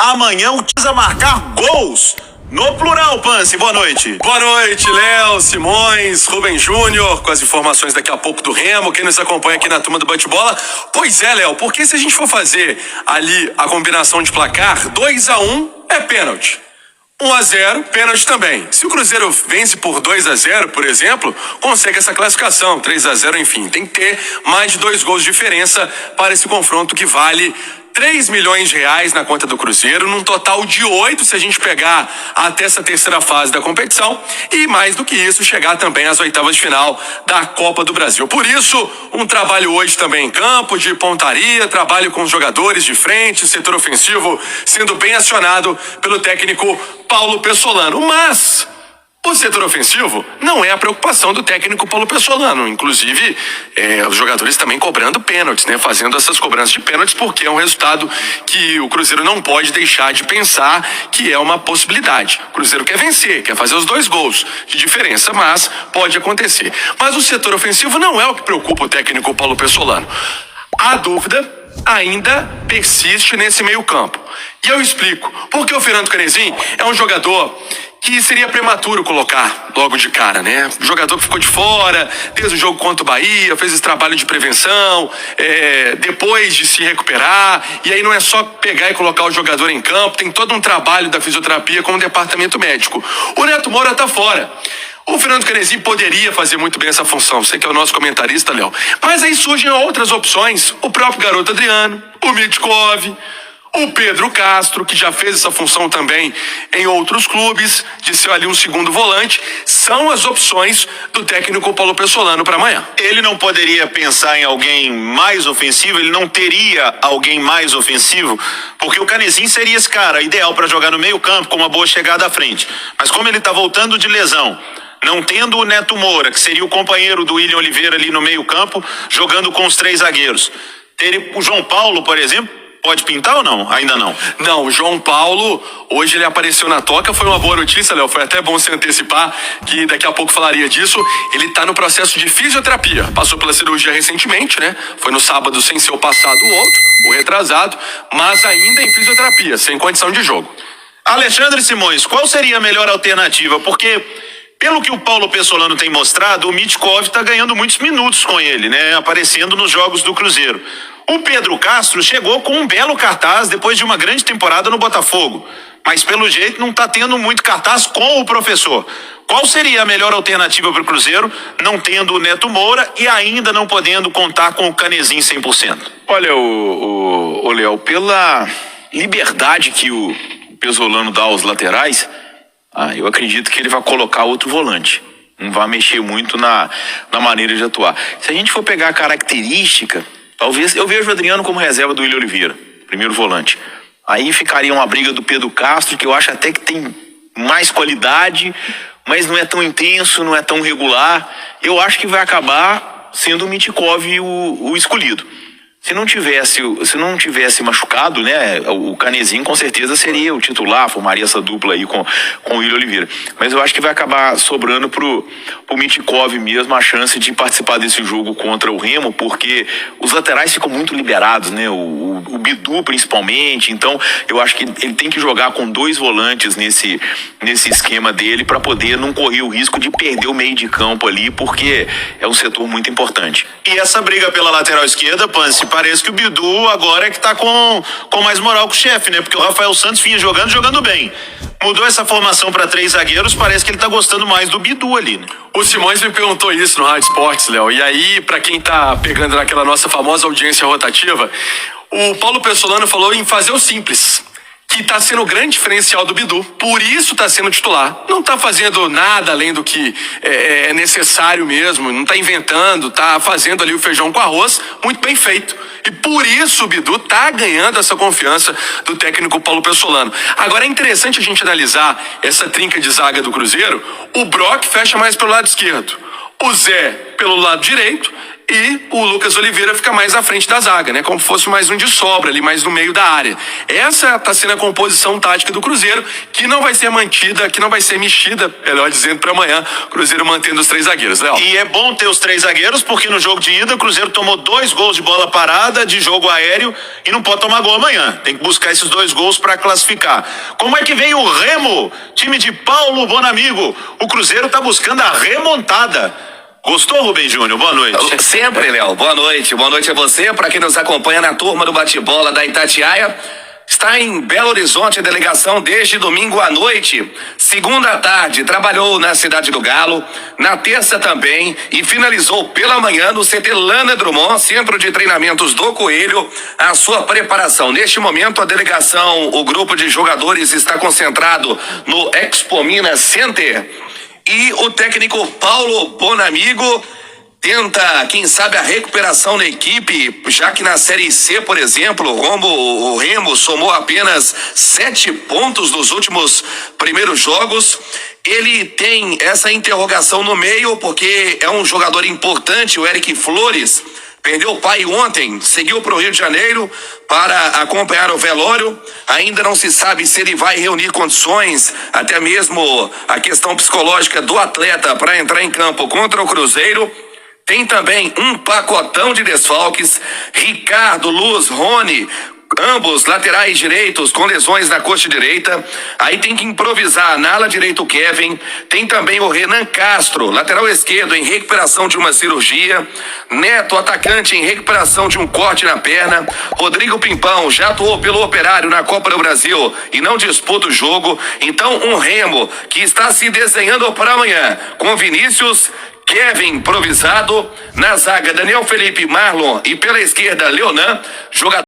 amanhã o precisa marcar gols. No plural, Pance, boa noite. Boa noite, Léo, Simões, Rubem Júnior, com as informações daqui a pouco do Remo, quem nos acompanha aqui na turma do Bate-Bola. Pois é, Léo, porque se a gente for fazer ali a combinação de placar, 2-1 é pênalti. 1-0, pênalti também. Se o Cruzeiro vence por 2-0, por exemplo, consegue essa classificação, 3-0, enfim. Tem que ter mais de 2 gols de diferença para esse confronto que vale 3 milhões de reais na conta do Cruzeiro, num total de 8 se a gente pegar até essa terceira fase da competição e mais do que isso, chegar também às oitavas de final da Copa do Brasil. Por isso, um trabalho hoje também em campo, de pontaria, trabalho com os jogadores de frente, setor ofensivo sendo bem acionado pelo técnico Paulo Pessolano. Mas o setor ofensivo não é a preocupação do técnico Paulo Pessolano. Inclusive, os jogadores também cobrando pênaltis, né? Fazendo essas cobranças de pênaltis, porque é um resultado que o Cruzeiro não pode deixar de pensar que é uma possibilidade. O Cruzeiro quer vencer, quer fazer os 2 gols de diferença, mas pode acontecer. Mas o setor ofensivo não é o que preocupa o técnico Paulo Pessolano. A dúvida ainda persiste nesse meio campo. E eu explico. Porque o Fernando Canezin é um jogador que seria prematuro colocar logo de cara, né? Jogador que ficou de fora, desde o jogo contra o Bahia, fez esse trabalho de prevenção, depois de se recuperar, e aí não é só pegar e colocar o jogador em campo, tem todo um trabalho da fisioterapia com o departamento médico. O Neto Moura tá fora. O Fernando Canezin poderia fazer muito bem essa função, você que é o nosso comentarista, Léo. Mas aí surgem outras opções, o próprio garoto Adriano, o Mitkov, o Pedro Castro, que já fez essa função também em outros clubes, de ser ali um segundo volante, são as opções do técnico Paulo Pessolano para amanhã. Ele não poderia pensar em alguém mais ofensivo, ele não teria alguém mais ofensivo, porque o Canezin seria esse cara ideal para jogar no meio campo com uma boa chegada à frente. Mas como ele tá voltando de lesão, não tendo o Neto Moura, que seria o companheiro do William Oliveira ali no meio campo, jogando com os 3 zagueiros, ter o João Paulo, por exemplo, pode pintar ou não? Ainda não. Não, o João Paulo, hoje ele apareceu na toca, foi uma boa notícia, Léo, foi até bom se antecipar, que daqui a pouco falaria disso. Ele tá no processo de fisioterapia, passou pela cirurgia recentemente, né? Foi no sábado sem ser o passado o outro, o retrasado, mas ainda em fisioterapia, sem condição de jogo. Alexandre Simões, qual seria a melhor alternativa? Porque, pelo que o Paulo Pessolano tem mostrado, o Mitkov tá ganhando muitos minutos com ele, né? Aparecendo nos jogos do Cruzeiro. O Pedro Castro chegou com um belo cartaz depois de uma grande temporada no Botafogo, mas pelo jeito não está tendo muito cartaz com o professor. Qual seria a melhor alternativa para o Cruzeiro, não tendo o Neto Moura e ainda não podendo contar com o Canezin 100%? Olha, o Léo, pela liberdade que o Pessolano dá aos laterais, eu acredito que ele vai colocar outro volante. Não vai mexer muito na maneira de atuar. Se a gente for pegar a característica, talvez eu vejo o Adriano como reserva do William Oliveira, primeiro volante. Aí ficaria uma briga do Pedro Castro, que eu acho até que tem mais qualidade, mas não é tão intenso, não é tão regular. Eu acho que vai acabar sendo o Mitkov o escolhido. Se não tivesse machucado, né, o Canezin com certeza seria o titular, formaria essa dupla aí com o William Oliveira. Mas eu acho que vai acabar sobrando pro Mitkov mesmo a chance de participar desse jogo contra o Remo, porque os laterais ficam muito liberados, né, o Bidu principalmente. Então eu acho que ele tem que jogar com 2 volantes nesse esquema dele para poder não correr o risco de perder o meio de campo ali, porque é um setor muito importante. E essa briga pela lateral esquerda, Pance, parece que o Bidu agora é que tá com mais moral com o chefe, né? Porque o Rafael Santos vinha jogando bem. Mudou essa formação para 3 zagueiros, parece que ele tá gostando mais do Bidu ali, né? O Simões me perguntou isso no Rádio Esportes, Léo. E aí, para quem tá pegando naquela nossa famosa audiência rotativa, o Paulo Pessolano falou em fazer o simples, que tá sendo o grande diferencial do Bidu, por isso tá sendo titular. Não tá fazendo nada além do que é necessário mesmo, não tá inventando, tá fazendo ali o feijão com arroz, muito bem feito. E por isso o Bidu tá ganhando essa confiança do técnico Paulo Pessolano. Agora é interessante a gente analisar essa trinca de zaga do Cruzeiro. O Brock fecha mais pelo lado esquerdo, o Zé pelo lado direito e o Lucas Oliveira fica mais à frente da zaga, né? Como se fosse mais um de sobra ali, mais no meio da área. Essa tá sendo a composição tática do Cruzeiro, que não vai ser mantida, que não vai ser mexida, melhor dizendo, para amanhã, o Cruzeiro mantendo os 3 zagueiros, Léo. E é bom ter os 3 zagueiros, porque no jogo de ida o Cruzeiro tomou 2 gols de bola parada, de jogo aéreo, e não pode tomar gol amanhã. Tem que buscar esses 2 gols para classificar. Como é que vem o Remo, time de Paulo Bonamigo? O Cruzeiro tá buscando a remontada. Gostou, Rubem Júnior? Boa noite. Sempre, Léo. Boa noite. Boa noite a você, para quem nos acompanha na turma do bate-bola da Itatiaia. Está em Belo Horizonte a delegação desde domingo à noite. Segunda à tarde trabalhou na Cidade do Galo, na terça também, e finalizou pela manhã no CT Lana Drummond, centro de treinamentos do Coelho, a sua preparação. Neste momento a delegação, o grupo de jogadores está concentrado no Expo Minas Center. E o técnico Paulo Bonamigo tenta, quem sabe, a recuperação na equipe, já que na Série C, por exemplo, o Remo somou apenas 7 pontos nos últimos primeiros jogos. Ele tem essa interrogação no meio, porque é um jogador importante, o Eric Flores. Perdeu o pai ontem, seguiu para o Rio de Janeiro para acompanhar o velório. Ainda não se sabe se ele vai reunir condições, até mesmo a questão psicológica do atleta para entrar em campo contra o Cruzeiro. Tem também um pacotão de desfalques, Ricardo, Luz, Rony, ambos laterais direitos com lesões na coxa direita. Aí tem que improvisar na ala direita o Kevin. Tem também o Renan Castro, lateral esquerdo, em recuperação de uma cirurgia. Neto, atacante, em recuperação de um corte na perna. Rodrigo Pimpão já atuou pelo Operário na Copa do Brasil e não disputa o jogo. Então um Remo que está se desenhando para amanhã, com Vinícius, Kevin improvisado, na zaga Daniel Felipe, Marlon e pela esquerda Leonan, jogador